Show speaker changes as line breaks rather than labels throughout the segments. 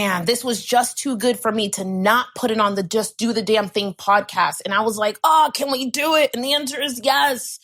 man, this was just too good for me to not put it on the Just Do the Damn Thing podcast. And I was like, oh, can we do it? And the answer is yes.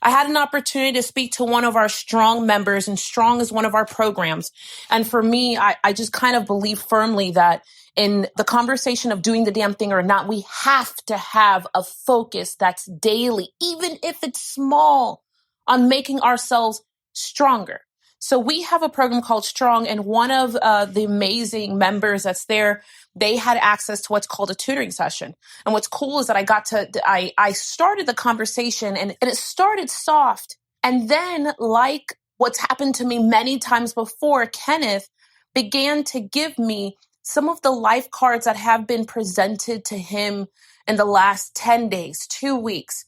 I had an opportunity to speak to one of our Strong members, and Strong is one of our programs. And for me, I just kind of believe firmly that in the conversation of doing the damn thing or not, we have to have a focus that's daily, even if it's small, on making ourselves stronger. So we have a program called Strong, and one of the amazing members that's there, they had access to what's called a tutoring session. And what's cool is that I started the conversation and it started soft. And then, like what's happened to me many times before, Kenneth began to give me some of the life cards that have been presented to him in the last 10 days, 2 weeks,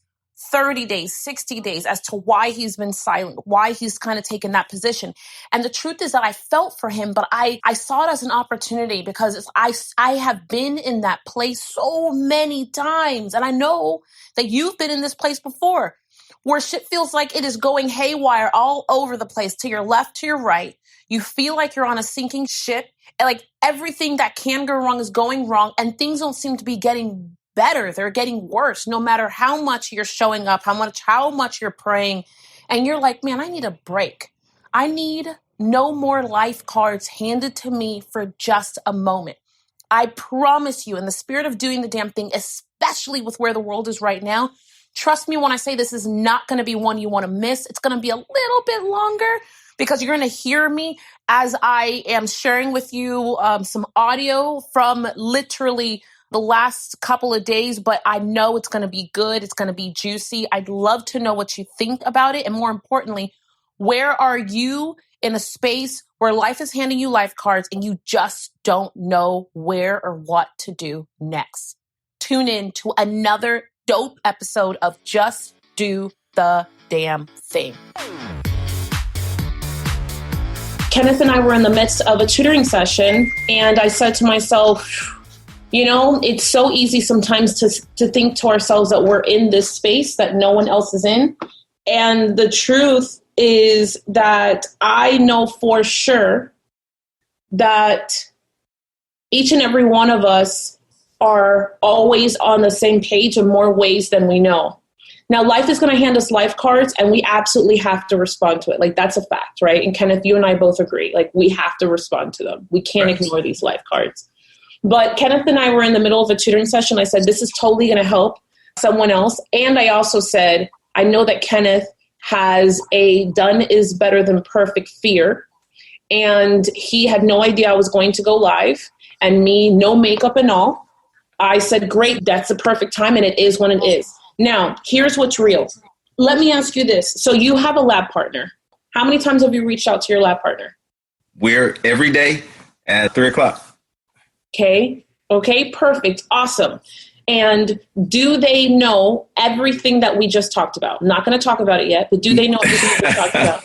30 days, 60 days, as to why he's been silent, why he's kind of taken that position. And the truth is that I felt for him, but I saw it as an opportunity because I have been in that place so many times. And I know that you've been in this place before where shit feels like it is going haywire all over the place, to your left, to your right. You feel like you're on a sinking ship, and like everything that can go wrong is going wrong, and things don't seem to be getting better. They're getting worse, no matter how much you're showing up, how much you're praying. And you're like, man, I need a break. I need no more life cards handed to me for just a moment. I promise you, in the spirit of doing the damn thing, especially with where the world is right now, trust me when I say this is not going to be one you want to miss. It's going to be a little bit longer because you're going to hear me as I am sharing with you some audio from literally the last couple of days, but I know it's going to be good. It's going to be juicy. I'd love to know what you think about it. And more importantly, where are you in a space where life is handing you life cards and you just don't know where or what to do next? Tune in to another dope episode of Just Do the Damn Thing. Kenneth and I were in the midst of a tutoring session, and I said to myself, you know, it's so easy sometimes to think to ourselves that we're in this space that no one else is in. And the truth is that I know for sure that each and every one of us are always on the same page in more ways than we know. Now, life is going to hand us life cards, and we absolutely have to respond to it. Like, that's a fact, right? And Kenneth, you and I both agree. Like, we have to respond to them. We can't ignore these life cards. But Kenneth and I were in the middle of a tutoring session. I said, this is totally going to help someone else. And I also said, I know that Kenneth has a done is better than perfect fear. And he had no idea I was going to go live, and me, no makeup and all. I said, great, that's the perfect time. And it is when it is. Now, here's what's real. Let me ask you this. So you have a lab partner. How many times have you reached out to your lab partner?
We're every day at 3:00.
Okay, perfect. Awesome. And do they know everything that we just talked about? I'm not going to talk about it yet, but do they know everything we just talked about?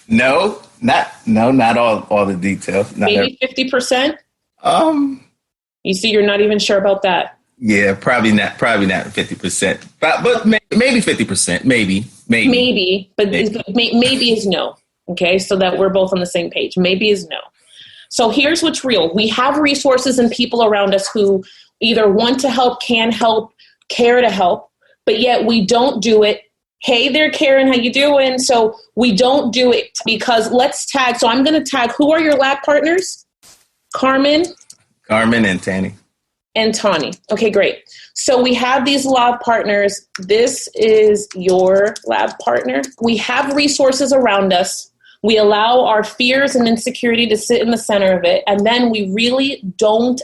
Not all the details.
Maybe 50%? You see, you're not even sure about that.
Yeah, probably not 50%, but maybe 50%, maybe,
but maybe is no. Okay. So that we're both on the same page. Maybe is no. So here's what's real. We have resources and people around us who either want to help, can help, care to help, but yet we don't do it. Hey there, Karen, how you doing? So we don't do it because let's tag. So I'm going to tag. Who are your lab partners? Carmen
and Tani.
And Tani. Okay, great. So we have these lab partners. This is your lab partner. We have resources around us. We allow our fears and insecurity to sit in the center of it. And then we really don't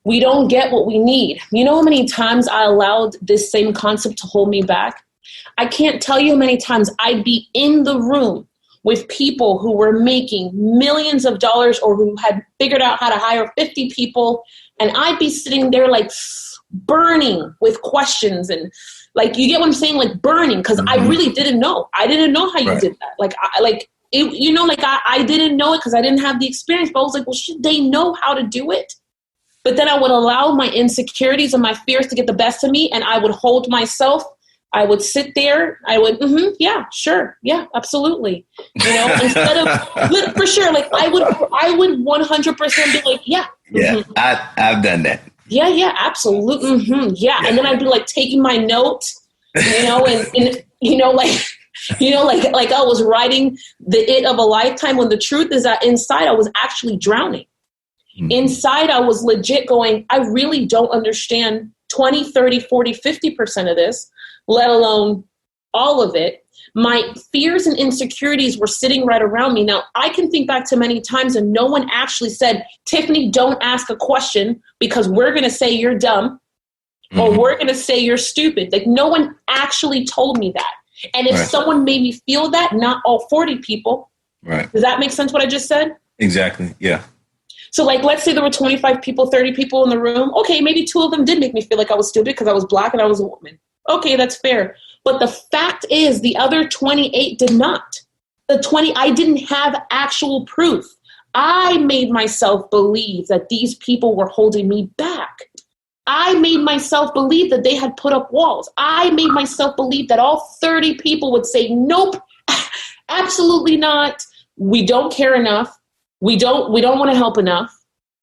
we don't get what we need. You know how many times I allowed this same concept to hold me back? I can't tell you how many times I'd be in the room with people who were making millions of dollars or who had figured out how to hire 50 people. And I'd be sitting there like burning with questions and like, you get what I'm saying? Like burning. Cause I really didn't know. I didn't know how you did that. I didn't know it cause I didn't have the experience, but I was like, well, should they know how to do it? But then I would allow my insecurities and my fears to get the best of me. And I would hold myself I would sit there. I would, yeah, sure. Yeah, absolutely. Instead of, for sure, like I would 100% be like, yeah.
Yeah, I've done that.
Yeah, absolutely. Yeah. And then I'd be like taking my notes, and like I was writing the it of a lifetime, when the truth is that inside I was actually drowning. Mm-hmm. Inside I was legit going, I really don't understand 20, 30, 40, 50% of this, let alone all of it. My fears and insecurities were sitting right around me. Now, I can think back to many times and no one actually said, Tiffany, don't ask a question because we're going to say you're dumb or we're going to say you're stupid. Like, no one actually told me that. And if someone made me feel that, not all 40 people. Right. Does that make sense what I just said?
Exactly. Yeah.
So, like, let's say there were 25 people, 30 people in the room. Okay, maybe 2 of them did make me feel like I was stupid because I was Black and I was a woman. Okay, that's fair. But the fact is the other 28 did not. I didn't have actual proof. I made myself believe that these people were holding me back. I made myself believe that they had put up walls. I made myself believe that all 30 people would say, nope, absolutely not. We don't care enough. We don't want to help enough.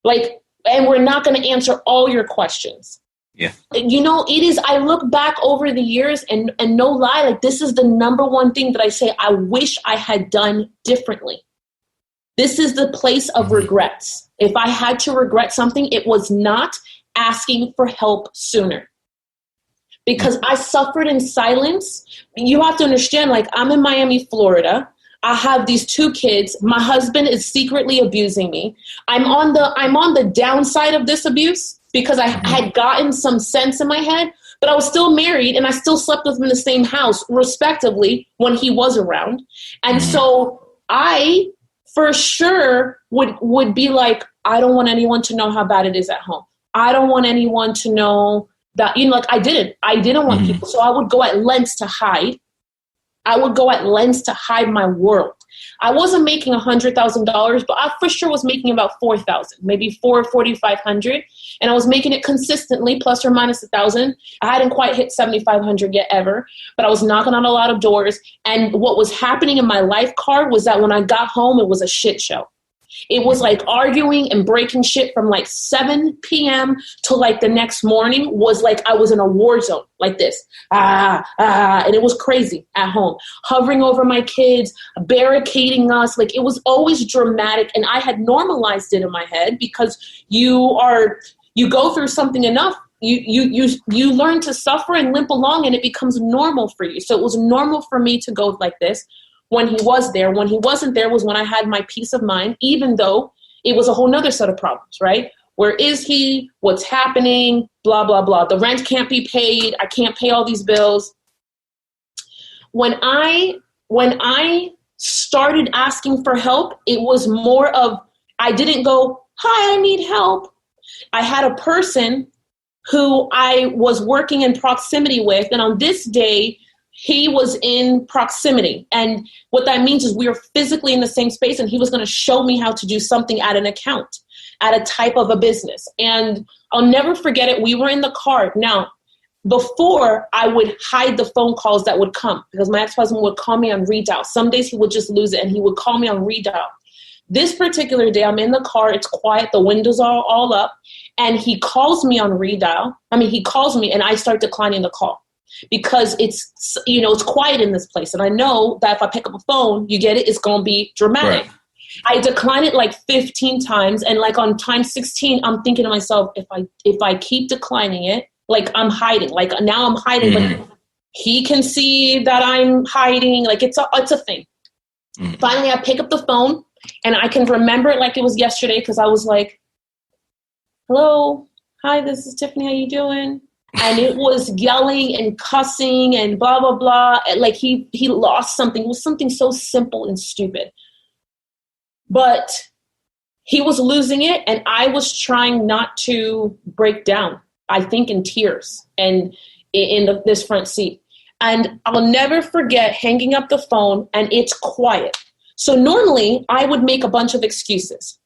Like, and we're not going to answer all your questions.
Yeah.
It is, I look back over the years and no lie, like this is the number one thing that I say, I wish I had done differently. This is the place of regrets. If I had to regret something, it was not asking for help sooner. Because I suffered in silence. You have to understand, like I'm in Miami, Florida. I have these 2 kids. My husband is secretly abusing me. I'm on the downside of this abuse because I had gotten some sense in my head, but I was still married and I still slept with him in the same house, respectively, when he was around. And so I, for sure, would be like, I don't want anyone to know how bad it is at home. I don't want anyone to know that, like I didn't want people. So I would go at lengths to hide. I would go at lengths to hide my world. I wasn't making $100,000, but I for sure was making about 4,000, maybe 4,500. And I was making it consistently, plus or minus 1,000. I hadn't quite hit 7,500 yet ever, but I was knocking on a lot of doors. And what was happening in my life card was that when I got home, it was a shit show. It was like arguing and breaking shit from like 7 p.m. to like the next morning was like I was in a war zone like this. And it was crazy at home. Hovering over my kids, barricading us. Like it was always dramatic. And I had normalized it in my head because you go through something enough. You learn to suffer and limp along and it becomes normal for you. So it was normal for me to go like this. When he was there. When he wasn't there was when I had my peace of mind, even though it was a whole nother set of problems, right? Where is he? What's happening? Blah, blah, blah. The rent can't be paid. I can't pay all these bills. When I started asking for help, it was more of, I didn't go, hi, I need help. I had a person who I was working in proximity with. And on this day, he was in proximity. And what that means is we were physically in the same space and he was going to show me how to do something at an account, at a type of a business. And I'll never forget it. We were in the car. Now, before I would hide the phone calls that would come because my ex-husband would call me on redial. Some days he would just lose it and he would call me on redial. This particular day, I'm in the car. It's quiet. The windows are all up. And he calls me on redial. He calls me and I start declining the call. Because it's quiet in this place. And I know that if I pick up a phone, you get it, it's going to be dramatic. Right. I decline it like 15 times. And like on time 16, I'm thinking to myself, if I keep declining it, like I'm hiding, like now I'm hiding, but he can see that I'm hiding. Like it's a thing. Finally, I pick up the phone and I can remember it like it was yesterday. Cause I was like, hello, hi, this is Tiffany. How you doing? And it was yelling and cussing and blah, blah, blah. Like he lost something. It was something so simple and stupid. But he was losing it. And I was trying not to break down, I think in tears and in this front seat. And I'll never forget hanging up the phone and it's quiet. So normally I would make a bunch of excuses.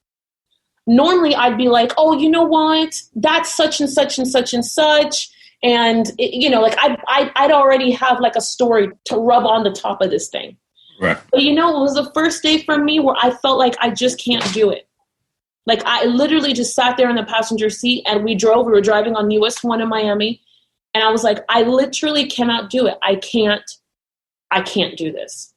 Normally I'd be like, oh, you know what? That's such and such and such and such. And, like I'd already have like a story to rub on the top of this thing.
Right.
But, it was the first day for me where I felt like I just can't do it. Like I literally just sat there in the passenger seat and we were driving on US 1 in Miami. And I was like, I literally cannot do it. I can't do this.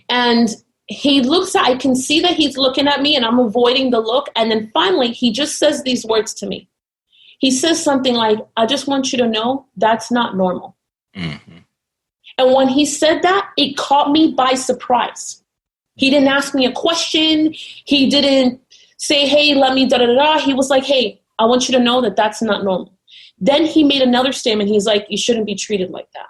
And I can see that he's looking at me and I'm avoiding the look. And then finally, he just says these words to me. He says something like, I just want you to know that's not normal. Mm-hmm. And when he said that, it caught me by surprise. He didn't ask me a question. He didn't say, hey, let me da-da-da-da. He was like, hey, I want you to know that that's not normal. Then he made another statement. He's like, you shouldn't be treated like that.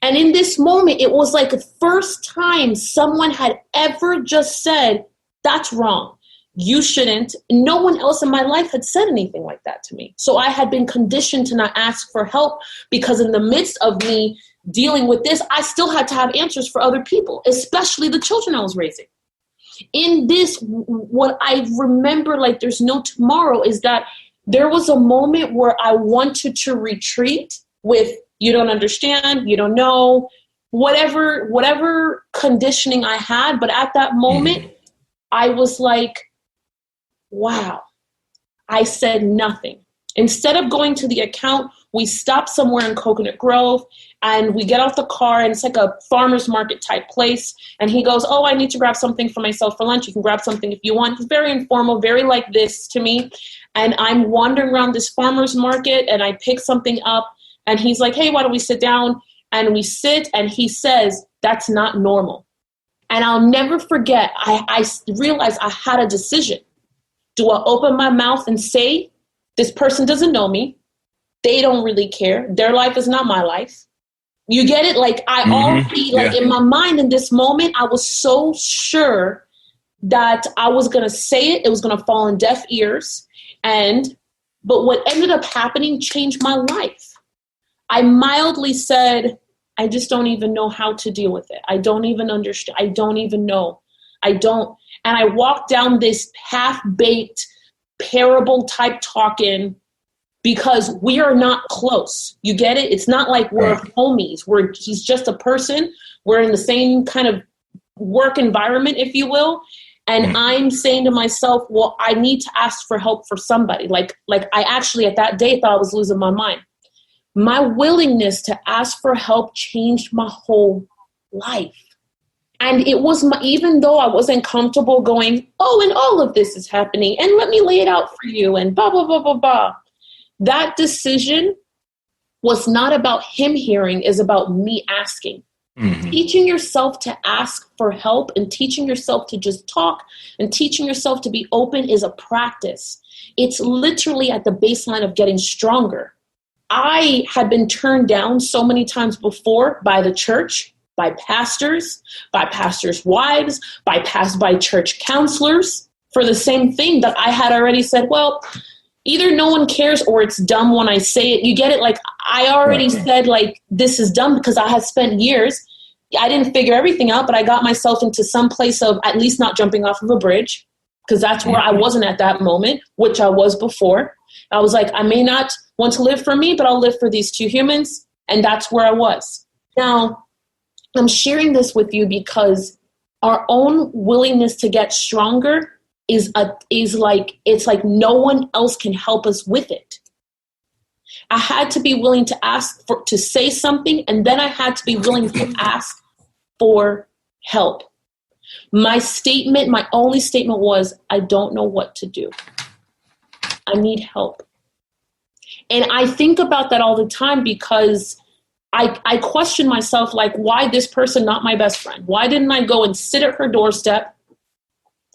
And in this moment, it was like the first time someone had ever just said, that's wrong. You shouldn't. No one else in my life had said anything like that to me. So I had been conditioned to not ask for help because in the midst of me dealing with this, I still had to have answers for other people, especially the children I was raising. In this, what I remember like there's no tomorrow is that there was a moment where I wanted to retreat with, you don't understand, you don't know, whatever conditioning I had. But at that moment, I was like, wow, I said nothing. Instead of going to the account, we stopped somewhere in Coconut Grove and we get out the car and it's like a farmer's market type place. And he goes, oh, I need to grab something for myself for lunch. You can grab something if you want. He's very informal, very like this to me. And I'm wandering around this farmer's market and I pick something up and he's like, hey, why don't we sit down? And we sit and he says, that's not normal. And I'll never forget, I realized I had a decision. Do I open my mouth and say, this person doesn't know me. They don't really care. Their life is not my life. You get it? Like I already, in my mind in this moment, I was so sure that I was going to say it. It was going to fall on deaf ears. But what ended up happening changed my life. I mildly said, I just don't even know how to deal with it. I don't even understand. I don't even know. I don't. And I walked down this half-baked parable type talking because we are not close. You get it? It's not like we're homies. He's just a person. We're in the same kind of work environment, if you will. And I'm saying to myself, well, I need to ask for help for somebody. Like I actually at that day thought I was losing my mind. My willingness to ask for help changed my whole life. And it was even though I wasn't comfortable going, oh, and all of this is happening, and let me lay it out for you, and blah, blah, blah, blah, blah. That decision was not about him hearing, is about me asking. Mm-hmm. Teaching yourself to ask for help and teaching yourself to just talk and teaching yourself to be open is a practice. It's literally at the baseline of getting stronger. I had been turned down so many times before by the church, by pastors' wives, by church counselors for the same thing that I had already said, well, either no one cares or it's dumb when I say it. You get it? Like I already said, like, this is dumb because I had spent years. I didn't figure everything out, but I got myself into some place of at least not jumping off of a bridge because that's where I wasn't at that moment, which I was before. I was like, I may not want to live for me, but I'll live for these two humans. And that's where I was. Now, I'm sharing this with you because our own willingness to get stronger is like no one else can help us with it. I had to be willing to ask to say something, and then I had to be willing to ask for help. My only statement was, I don't know what to do. I need help. And I think about that all the time because I question myself, like, why this person not my best friend? Why didn't I go and sit at her doorstep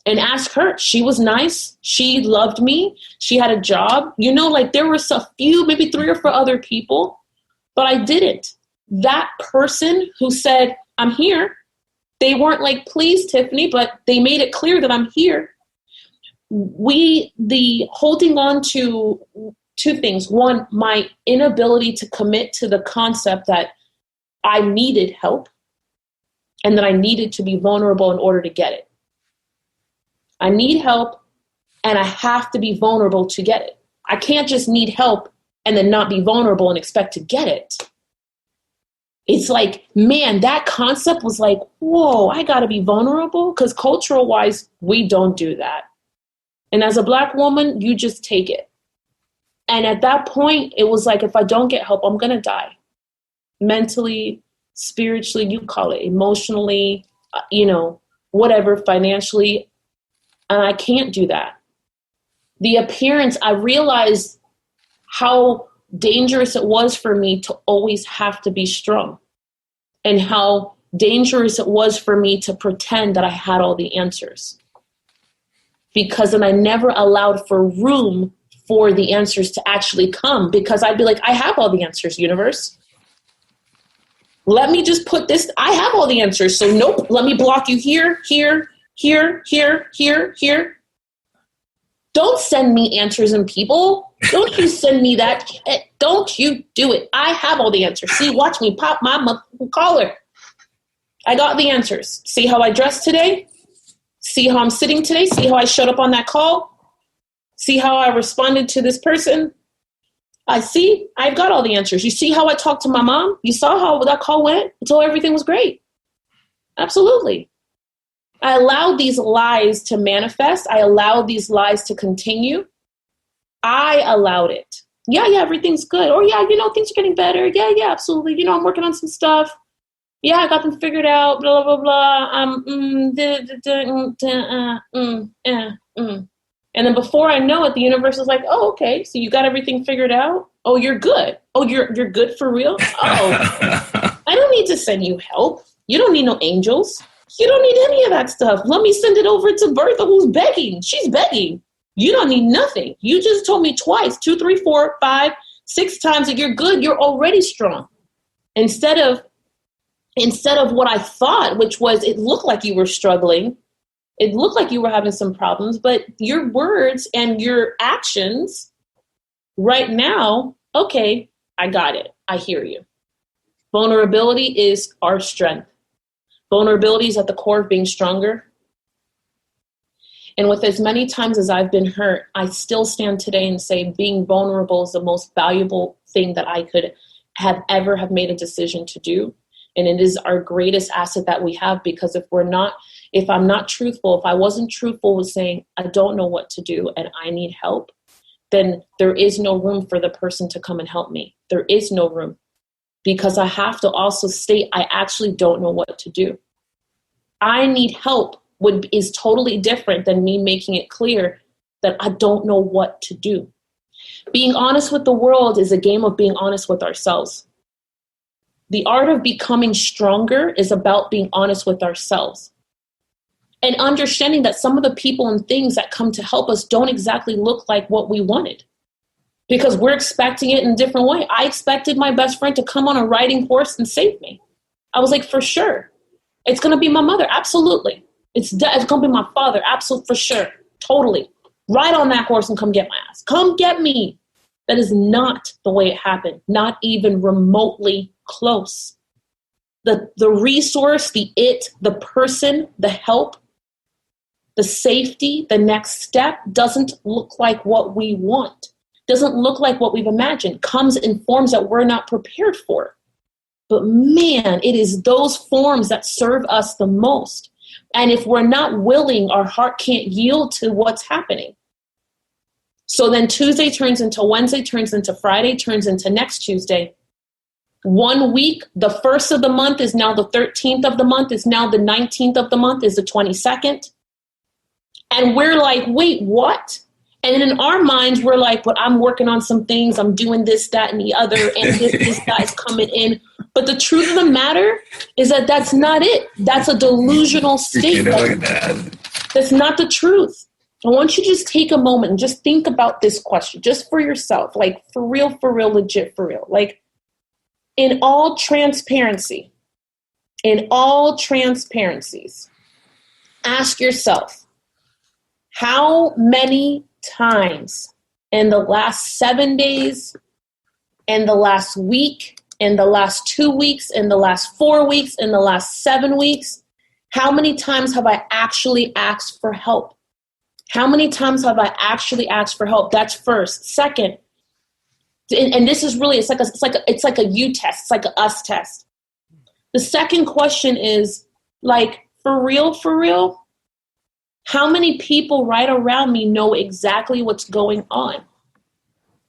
and ask her? She was nice. She loved me. She had a job. Like there were a few, maybe 3 or 4 other people, but I didn't. That person who said, I'm here, they weren't like, please, Tiffany, but they made it clear that I'm here. The holding on to 2 things. One, my inability to commit to the concept that I needed help and that I needed to be vulnerable in order to get it. I need help and I have to be vulnerable to get it. I can't just need help and then not be vulnerable and expect to get it. It's like, man, that concept was like, whoa, I got to be vulnerable, because cultural wise, we don't do that. And as a Black woman, you just take it. And at that point, it was like, if I don't get help, I'm going to die. Mentally, spiritually, you call it, emotionally, whatever, financially. And I can't do that. The appearance, I realized how dangerous it was for me to always have to be strong, and how dangerous it was for me to pretend that I had all the answers, because then I never allowed for room for the answers to actually come, because I'd be like, I have all the answers, universe. Let me just put this, I have all the answers. So nope, let me block you here, here, here, here, here, here. Don't send me answers and people. Don't you send me that. Don't you do it. I have all the answers. See, watch me pop my collar. I got the answers. See how I dressed today? See how I'm sitting today? See how I showed up on that call? See how I responded to this person? I've got all the answers. You see how I talked to my mom? You saw how that call went? I told her everything was great. Absolutely. I allowed these lies to manifest. I allowed these lies to continue. I allowed it. Yeah, everything's good. Or yeah, things are getting better. Yeah, absolutely. I'm working on some stuff. Yeah, I got them figured out. Blah, blah, blah. And then before I know it, the universe is like, oh, okay, so you got everything figured out? Oh, you're good. Oh, you're good for real? Oh, I don't need to send you help. You don't need no angels. You don't need any of that stuff. Let me send it over to Bertha, who's begging. She's begging. You don't need nothing. You just told me twice, 2, 3, 4, 5, 6 times that you're good. You're already strong. Instead of what I thought, which was, it looked like you were struggling. It looked like you were having some problems, but your words and your actions right now, okay, I got it. I hear you. Vulnerability is our strength. Vulnerability is at the core of being stronger. And with as many times as I've been hurt, I still stand today and say being vulnerable is the most valuable thing that I could have made a decision to do. And it is our greatest asset that we have, because if I'm not truthful, if I wasn't truthful with saying, I don't know what to do and I need help, then there is no room for the person to come and help me. There is no room, because I have to also state, I actually don't know what to do. I need help is totally different than me making it clear that I don't know what to do. Being honest with the world is a game of being honest with ourselves. The art of becoming stronger is about being honest with ourselves and understanding that some of the people and things that come to help us don't exactly look like what we wanted, because we're expecting it in a different way. I expected my best friend to come on a riding horse and save me. I was like, for sure. It's going to be my mother. Absolutely. It's going to be my father. Absolutely. For sure. Totally. Ride on that horse and come get my ass. Come get me. That is not the way it happened. Not even remotely close. The resource, the person, the help, the safety, the next step doesn't look like what we want. Doesn't look like what we've imagined. Comes in forms that we're not prepared for. But man, it is those forms that serve us the most. And if we're not willing, our heart can't yield to what's happening. So then Tuesday turns into Wednesday, turns into Friday, turns into next Tuesday. 1 week, the 1st of the month is now the 13th of the month, is now the 19th of the month, is the 22nd. And we're like, wait, what? And in our minds, we're like, but I'm working on some things. I'm doing this, that, and the other. And this guy's coming in. But the truth of the matter is that that's not it. That's a delusional state. That's not the truth. I want you to just take a moment and just think about this question, just for yourself, like for real, legit, for real. Like in all transparencies, ask yourself, how many times in the last 7 days, in the last week, in the last 2 weeks, in the last 4 weeks, in the last 7 weeks, how many times have I actually asked for help? How many times have I actually asked for help? That's first. Second, And this is really, it's like a you test. It's like a us test. The second question is like, for real, how many people right around me know exactly what's going on?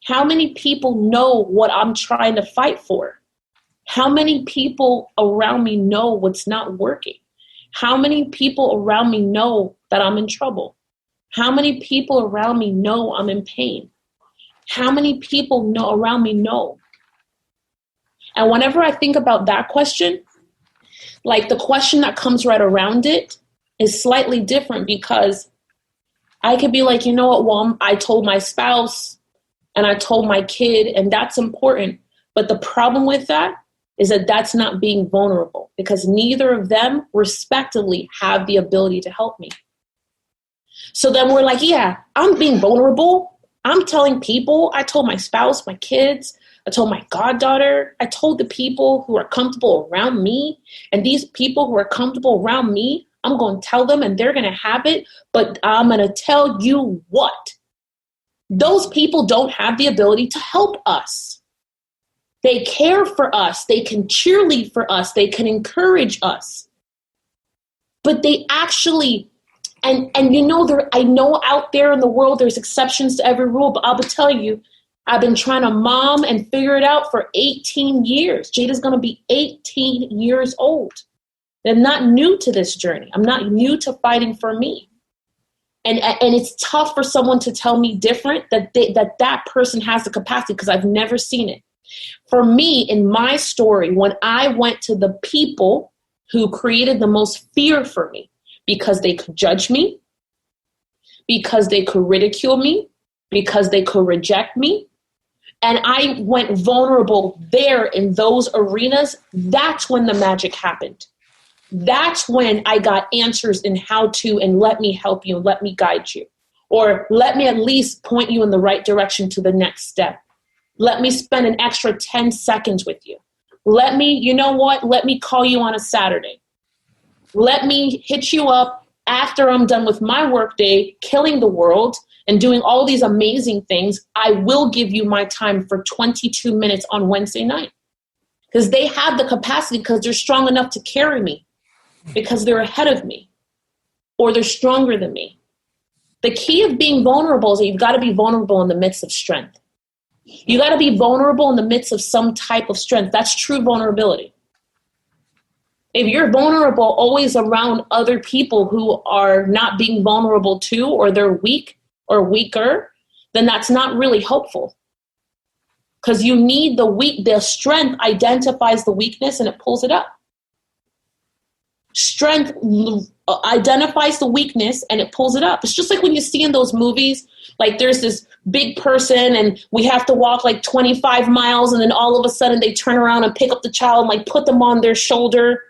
How many people know what I'm trying to fight for? How many people around me know what's not working? How many people around me know that I'm in trouble? How many people around me know I'm in pain? How many people around me know? And whenever I think about that question, like the question that comes right around it is slightly different, because I could be like, you know what, well, I told my spouse and I told my kid, and that's important. But the problem with that is that that's not being vulnerable, because neither of them respectively have the ability to help me. So then we're like, yeah, I'm being vulnerable. I'm telling people, I told my spouse, my kids, I told my goddaughter, I told the people who are comfortable around me, and these people who are comfortable around me, I'm going to tell them and they're going to have it. But I'm going to tell you what, those people don't have the ability to help us. They care for us. They can cheerlead for us. They can encourage us. But they actually, and you know, I know out there in the world, there's exceptions to every rule, but I'll tell you, I've been trying to mom and figure it out for 18 years. Jada's going to be 18 years old. I'm not new to this journey. I'm not new to fighting for me. And it's tough for someone to tell me different, that person has the capacity, because I've never seen it. For me, in my story, when I went to the people who created the most fear for me, because they could judge me, because they could ridicule me, because they could reject me, and I went vulnerable there in those arenas, that's when the magic happened. That's when I got answers in how to, and let me help you, let me guide you, or let me at least point you in the right direction to the next step. Let me spend an extra 10 seconds with you. Let me, you know what? Let me call you on a Saturday. Let me hit you up after I'm done with my workday, killing the world and doing all these amazing things. I will give you my time for 22 minutes on Wednesday night, because they have the capacity, because they're strong enough to carry me, because they're ahead of me, or they're stronger than me. The key of being vulnerable is that you've got to be vulnerable in the midst of strength. You got to be vulnerable in the midst of some type of strength. That's true vulnerability. If you're vulnerable always around other people who are not being vulnerable too, or they're weak or weaker, then that's not really helpful. Because you need the strength identifies the weakness and it pulls it up. Strength identifies the weakness and it pulls it up. It's just like when you see in those movies, like there's this big person and we have to walk like 25 miles, and then all of a sudden they turn around and pick up the child and like put them on their shoulder,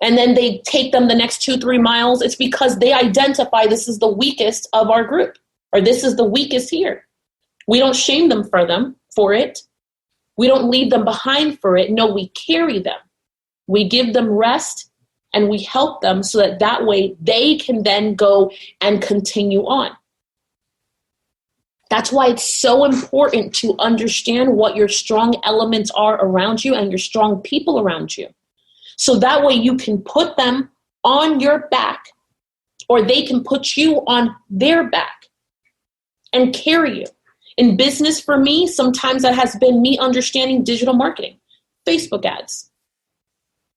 and then they take them the next 2-3 miles. It's because they identify this is the weakest of our group, or this is the weakest here. We don't shame them for it. We don't leave them behind for it. No, we carry them. We give them rest and we help them so that way they can then go and continue on. That's why it's so important to understand what your strong elements are around you and your strong people around you. So that way you can put them on your back, or they can put you on their back and carry you. In business, for me, sometimes that has been me understanding digital marketing, Facebook ads.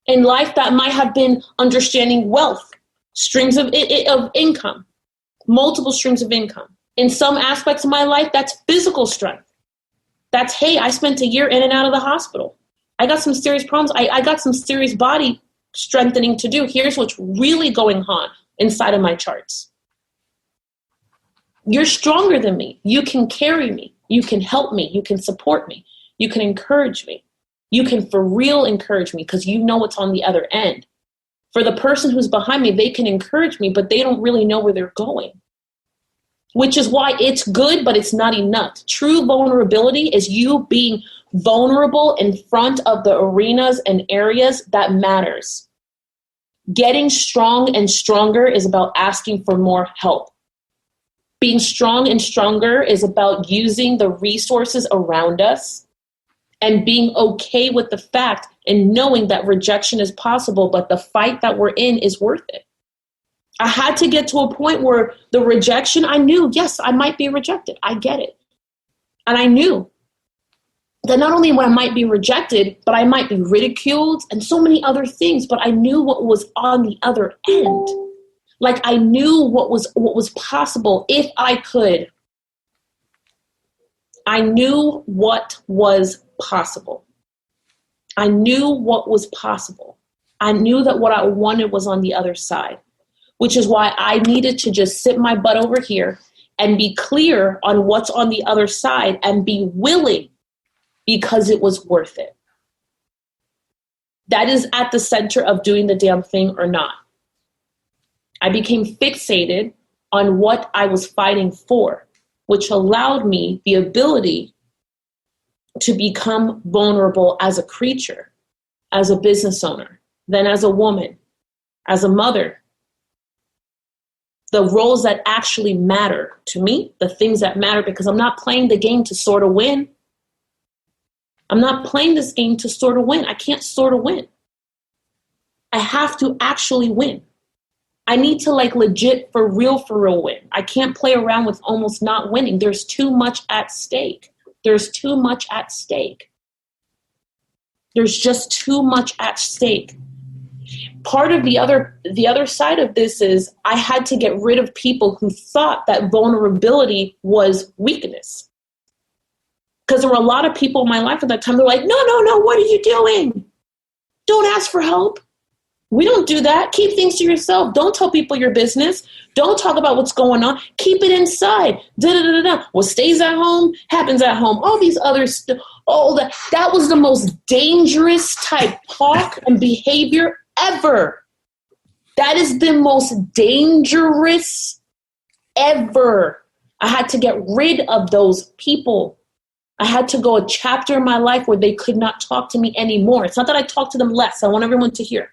In life, that might have been understanding wealth, streams of income, multiple streams of income. In some aspects of my life, that's physical strength. That's, hey, I spent a year in and out of the hospital. I got some serious problems. I got some serious body strengthening to do. Here's what's really going on inside of my charts. You're stronger than me. You can carry me. You can help me. You can support me. You can encourage me. You can for real encourage me, because you know what's on the other end. For the person who's behind me, they can encourage me, but they don't really know where they're going. Which is why it's good, but it's not enough. True vulnerability is you being vulnerable in front of the arenas and areas that matters. Getting strong and stronger is about asking for more help. Being strong and stronger is about using the resources around us and being okay with the fact and knowing that rejection is possible, but the fight that we're in is worth it. I had to get to a point where the rejection, I knew, yes, I might be rejected. I get it. And I knew that not only I might be rejected, but I might be ridiculed and so many other things, but I knew what was on the other end. Like I knew what was possible if I could. I knew what was possible. I knew what was possible. I knew that what I wanted was on the other side, which is why I needed to just sit my butt over here and be clear on what's on the other side and be willing, because it was worth it. That is at the center of doing the damn thing or not. I became fixated on what I was fighting for, which allowed me the ability to become vulnerable as a creature, as a business owner, then as a woman, as a mother. The roles that actually matter to me, the things that matter, because I'm not playing the game to sort of win. I'm not playing this game to sort of win. I can't sort of win. I have to actually win. I need to legit for real win. I can't play around with almost not winning. There's too much at stake. There's too much at stake. There's just too much at stake. Part of the other side of this is I had to get rid of people who thought that vulnerability was weakness. Because there were a lot of people in my life at that time. They're like, no, what are you doing? Don't ask for help. We don't do that. Keep things to yourself. Don't tell people your business. Don't talk about what's going on. Keep it inside. What stays at home happens at home. All these other all that was the most dangerous type talk and behavior ever. That is the most dangerous ever. I had to get rid of those people. I had to go a chapter in my life where they could not talk to me anymore. It's not that I talk to them less. I want everyone to hear.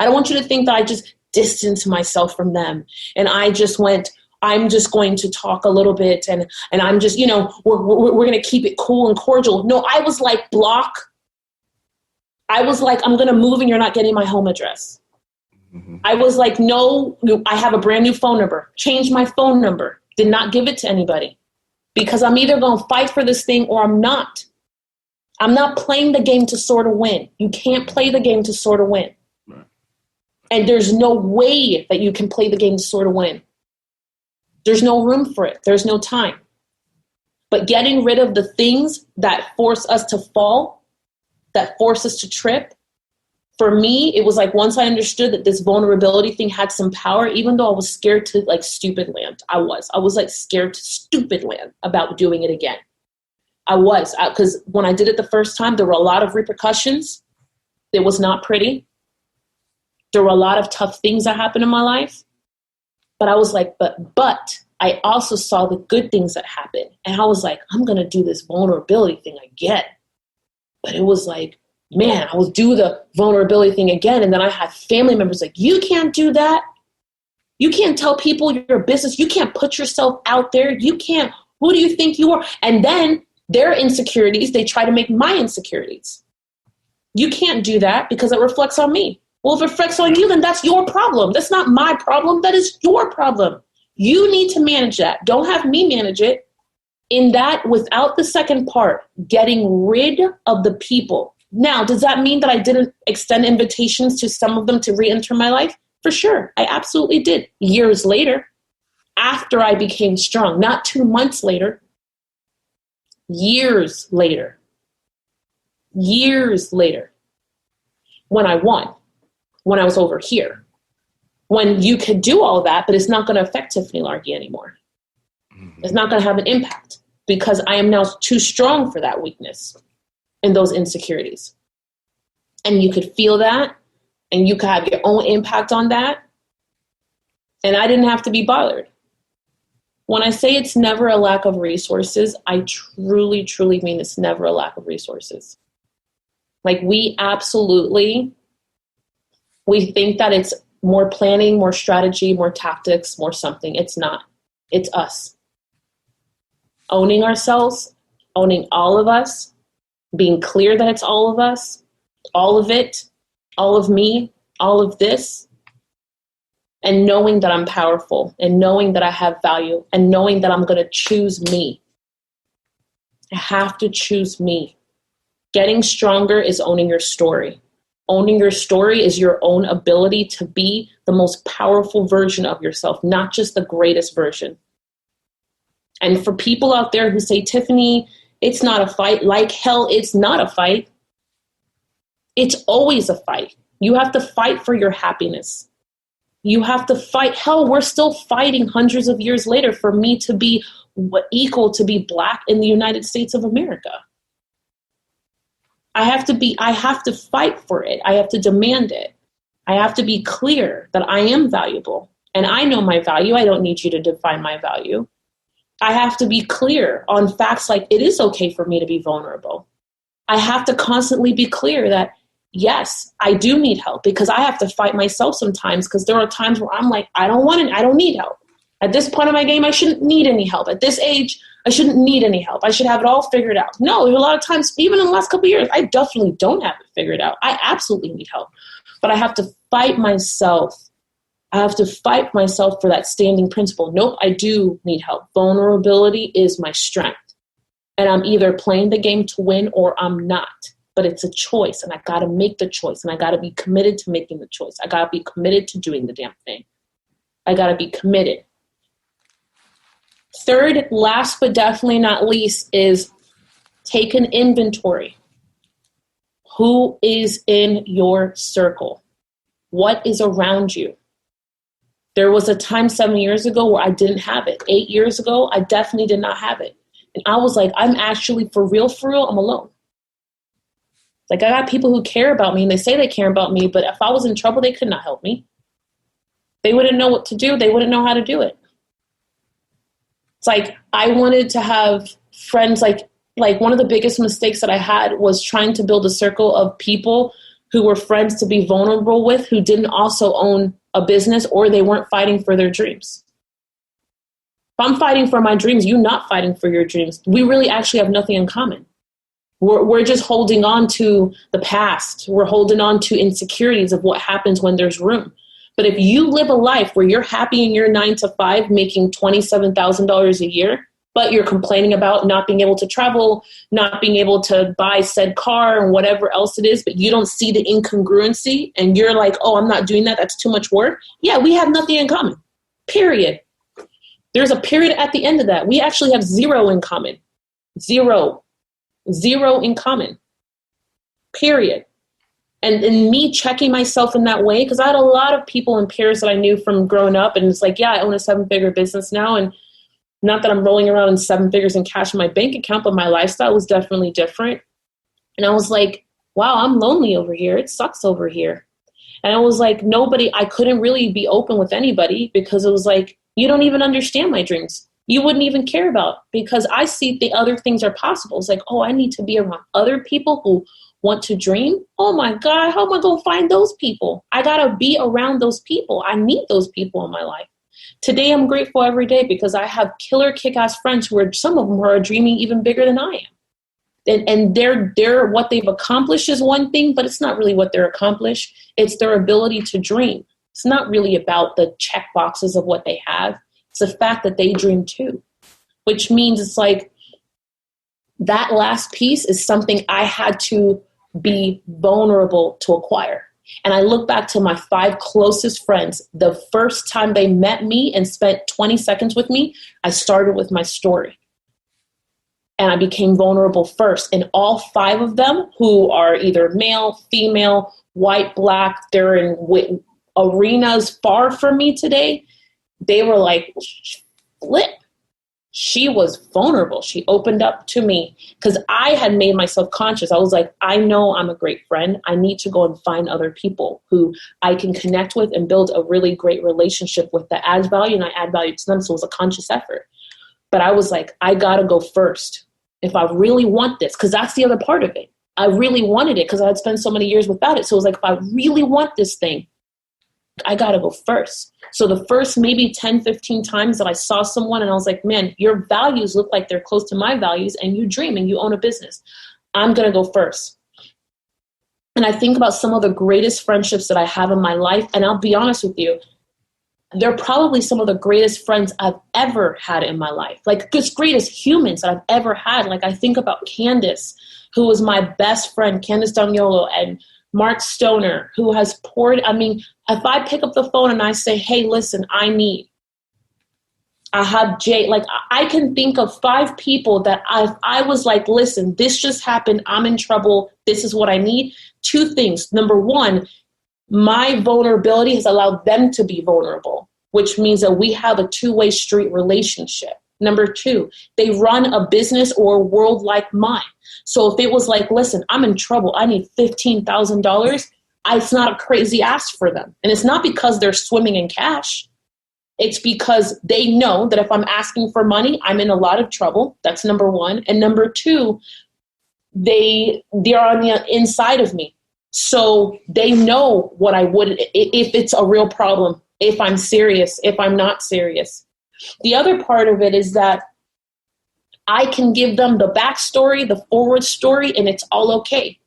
I don't want you to think that I just distanced myself from them and I just went, I'm just going to talk a little bit and I'm just, we're going to keep it cool and cordial. No, I was like, block. I was like, I'm going to move and you're not getting my home address. Mm-hmm. I was like, no, I have a brand new phone number. Change my phone number. Did not give it to anybody. Because I'm either going to fight for this thing or I'm not. I'm not playing the game to sort of win. You can't play the game to sort of win. Right. And there's no way that you can play the game to sort of win. There's no room for it. There's no time. But getting rid of the things that force us to fall, that force us to trip, for me, it was like once I understood that this vulnerability thing had some power, even though I was scared to stupid land. I was scared to stupid land about doing it again. I was, because when I did it the first time, there were a lot of repercussions. It was not pretty. There were a lot of tough things that happened in my life. But I was like, but I also saw the good things that happened. And I was like, I'm going to do this vulnerability thing again. But it was like, man, I will do the vulnerability thing again. And then I had family members like, you can't do that. You can't tell people your business. You can't put yourself out there. You can't. Who do you think you are? And then their insecurities, they try to make my insecurities. You can't do that because it reflects on me. Well, if it reflects on you, then that's your problem. That's not my problem. That is your problem. You need to manage that. Don't have me manage it. In that, without the second part, getting rid of the people. Now, does that mean that I didn't extend invitations to some of them to re-enter my life? For sure. I absolutely did. Years later, after I became strong, not 2 months later, years later, when I won, when I was over here, when you could do all that, but it's not going to affect Tiffany Largy anymore. Mm-hmm. It's not going to have an impact because I am now too strong for that weakness and those insecurities. And you could feel that and you could have your own impact on that. And I didn't have to be bothered. When I say it's never a lack of resources, I truly, truly mean it's never a lack of resources. We think that it's more planning, more strategy, more tactics, more something. It's not. It's us. owning ourselves, owning all of us, being clear that it's all of us, all of it, all of me, all of this, and knowing that I'm powerful and knowing that I have value and knowing that I'm going to choose me. I have to choose me. Getting stronger is owning your story. Owning your story is your own ability to be the most powerful version of yourself, not just the greatest version. And for people out there who say, Tiffany, it's not a fight, like hell, it's not a fight. It's always a fight. You have to fight for your happiness. You have to fight. Hell, we're still fighting hundreds of years later for me to be equal to be Black in the United States of America. I have to fight for it. I have to demand it. I have to be clear that I am valuable and I know my value. I don't need you to define my value. I have to be clear on facts like it is okay for me to be vulnerable. I have to constantly be clear that, yes, I do need help because I have to fight myself sometimes because there are times where I'm like, I don't need help. At this point in my game, I shouldn't need any help. At this age, I shouldn't need any help. I should have it all figured out. No, there's a lot of times, even in the last couple of years, I definitely don't have it figured out. I absolutely need help. But I have to fight myself. I have to fight myself for that standing principle. Nope, I do need help. Vulnerability is my strength. And I'm either playing the game to win or I'm not. But it's a choice, and I got to make the choice, and I got to be committed to making the choice. I got to be committed to doing the damn thing. I got to be committed. Third, last but definitely not least, is take an inventory. Who is in your circle? What is around you? There was a time 7 years ago where I didn't have it. 8 years ago, I definitely did not have it. And I was like, I'm actually, for real, I'm alone. Like, I got people who care about me, and they say they care about me, but if I was in trouble, they could not help me. They wouldn't know what to do. They wouldn't know how to do it. It's like, I wanted to have friends, like one of the biggest mistakes that I had was trying to build a circle of people who were friends to be vulnerable with, who didn't also own a business or they weren't fighting for their dreams. If I'm fighting for my dreams, you're not fighting for your dreams. We really actually have nothing in common. We're just holding on to the past. We're holding on to insecurities of what happens when there's room. But if you live a life where you're happy in your 9 to 5, making $27,000 a year, but you're complaining about not being able to travel, not being able to buy said car and whatever else it is, but you don't see the incongruency and you're like, oh, I'm not doing that. That's too much work. Yeah, we have nothing in common, period. There's a period at the end of that. We actually have zero in common. Zero in common, period. And in me checking myself in that way, because I had a lot of people and peers that I knew from growing up, and it's like, yeah, I own a 7-figure business now, and not that I'm rolling around in 7 figures in cash in my bank account, but my lifestyle was definitely different. And I was like, wow, I'm lonely over here. It sucks over here. And I was like, I couldn't really be open with anybody because it was like, you don't even understand my dreams. You wouldn't even care about, because I see the other things are possible. It's like, oh, I need to be around other people who want to dream. Oh my God, how am I going to find those people? I got to be around those people. I need those people in my life. Today, I'm grateful every day because I have killer kick-ass friends who are, some of them are dreaming even bigger than I am. And they're what they've accomplished is one thing, but it's not really what they're accomplished. It's their ability to dream. It's not really about the check boxes of what they have. It's the fact that they dream too, which means it's like that last piece is something I had to be vulnerable to acquire. And I look back to my 5 closest friends. The first time they met me and spent 20 seconds with me, I started with my story. And I became vulnerable first. And all 5 of them, who are either male, female, white, Black, they're in arenas far from me today, they were like, flip. She was vulnerable. She opened up to me because I had made myself conscious. I was like, I know I'm a great friend. I need to go and find other people who I can connect with and build a really great relationship with that adds value, and I add value to them. So it was a conscious effort. But I was like, I got to go first if I really want this, because that's the other part of it. I really wanted it because I had spent so many years without it. So it was like, if I really want this thing, I got to go first. So the first maybe 10, 15 times that I saw someone and I was like, man, your values look like they're close to my values and you dream and you own a business. I'm going to go first. And I think about some of the greatest friendships that I have in my life. And I'll be honest with you, they're probably some of the greatest friends I've ever had in my life. Like, just greatest humans that I've ever had. Like, I think about Candace, who was my best friend, Candace Daniolo, and Mark Stoner, who has poured. I mean, if I pick up the phone and I say, hey, listen, I have Jay, like, I can think of 5 people that I was like, listen, this just happened. I'm in trouble. This is what I need. 2 things. Number 1, my vulnerability has allowed them to be vulnerable, which means that we have a 2-way street relationship. Number 2, they run a business or a world like mine. So if it was like, listen, I'm in trouble, I need $15,000, it's not a crazy ask for them. And it's not because they're swimming in cash. It's because they know that if I'm asking for money, I'm in a lot of trouble. That's number 1. And number 2, they're on the inside of me. So they know what I would, if it's a real problem, if I'm serious, if I'm not serious. The other part of it is that I can give them the backstory, the forward story, and it's all okay.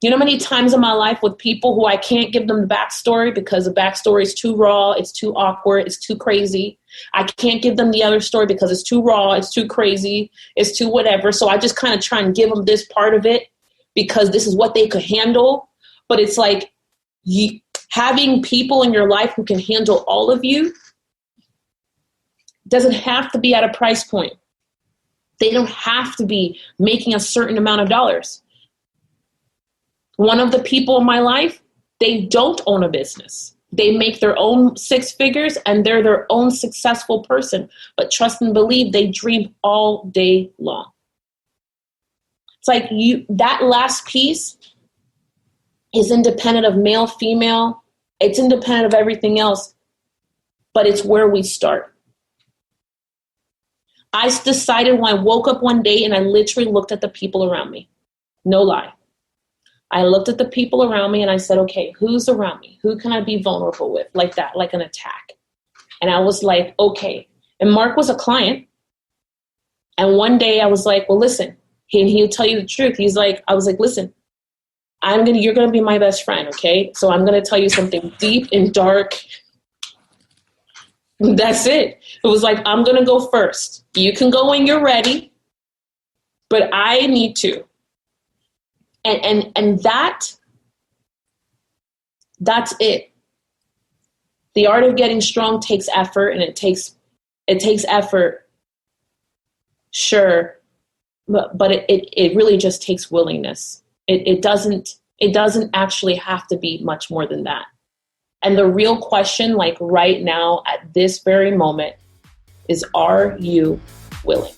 You know how many times in my life with people who I can't give them the backstory because the backstory is too raw, it's too awkward, it's too crazy. I can't give them the other story because it's too raw, it's too crazy, it's too whatever. So I just kind of try and give them this part of it because this is what they could handle. But it's like having people in your life who can handle all of you doesn't have to be at a price point. They don't have to be making a certain amount of dollars. One of the people in my life, they don't own a business. They make their own 6 figures and they're their own successful person. But trust and believe, they dream all day long. It's like that last piece is independent of male, female. It's independent of everything else, but it's where we start. I decided when I woke up one day and I literally looked at the people around me. No lie. I looked at the people around me and I said, okay, who's around me? Who can I be vulnerable with? Like that, like an attack. And I was like, okay. And Mark was a client. And one day I was like, well, listen, he'll tell you the truth. I was like, listen, you're going to be my best friend. Okay. So I'm going to tell you something deep and dark. That's it. It was like, I'm going to go first. You can go when you're ready, but I need to. And that's it. The art of getting strong takes effort, and it takes effort. Sure. But it really just takes willingness. It doesn't actually have to be much more than that. And the real question, like right now at this very moment, is, are you willing?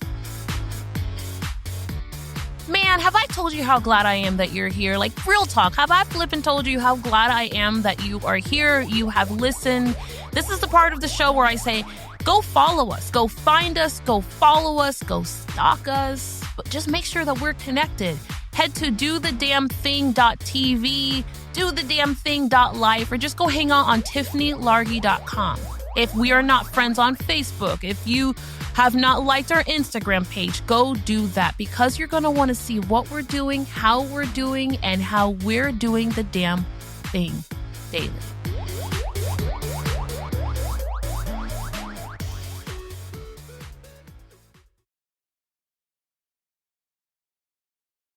Man, have I told you how glad I am that you're here? Like, real talk, have I flippin' told you how glad I am that you are here, you have listened? This is the part of the show where I say, go follow us, go find us, go follow us, go stalk us, but just make sure that we're connected. Head to dothedamnthing.tv, dothedamnthing.life, or just go hang out on tiffanylargy.com. If we are not friends on Facebook, if you have not liked our Instagram page, go do that, because you're going to want to see what we're doing, how we're doing, and how we're doing the damn thing daily.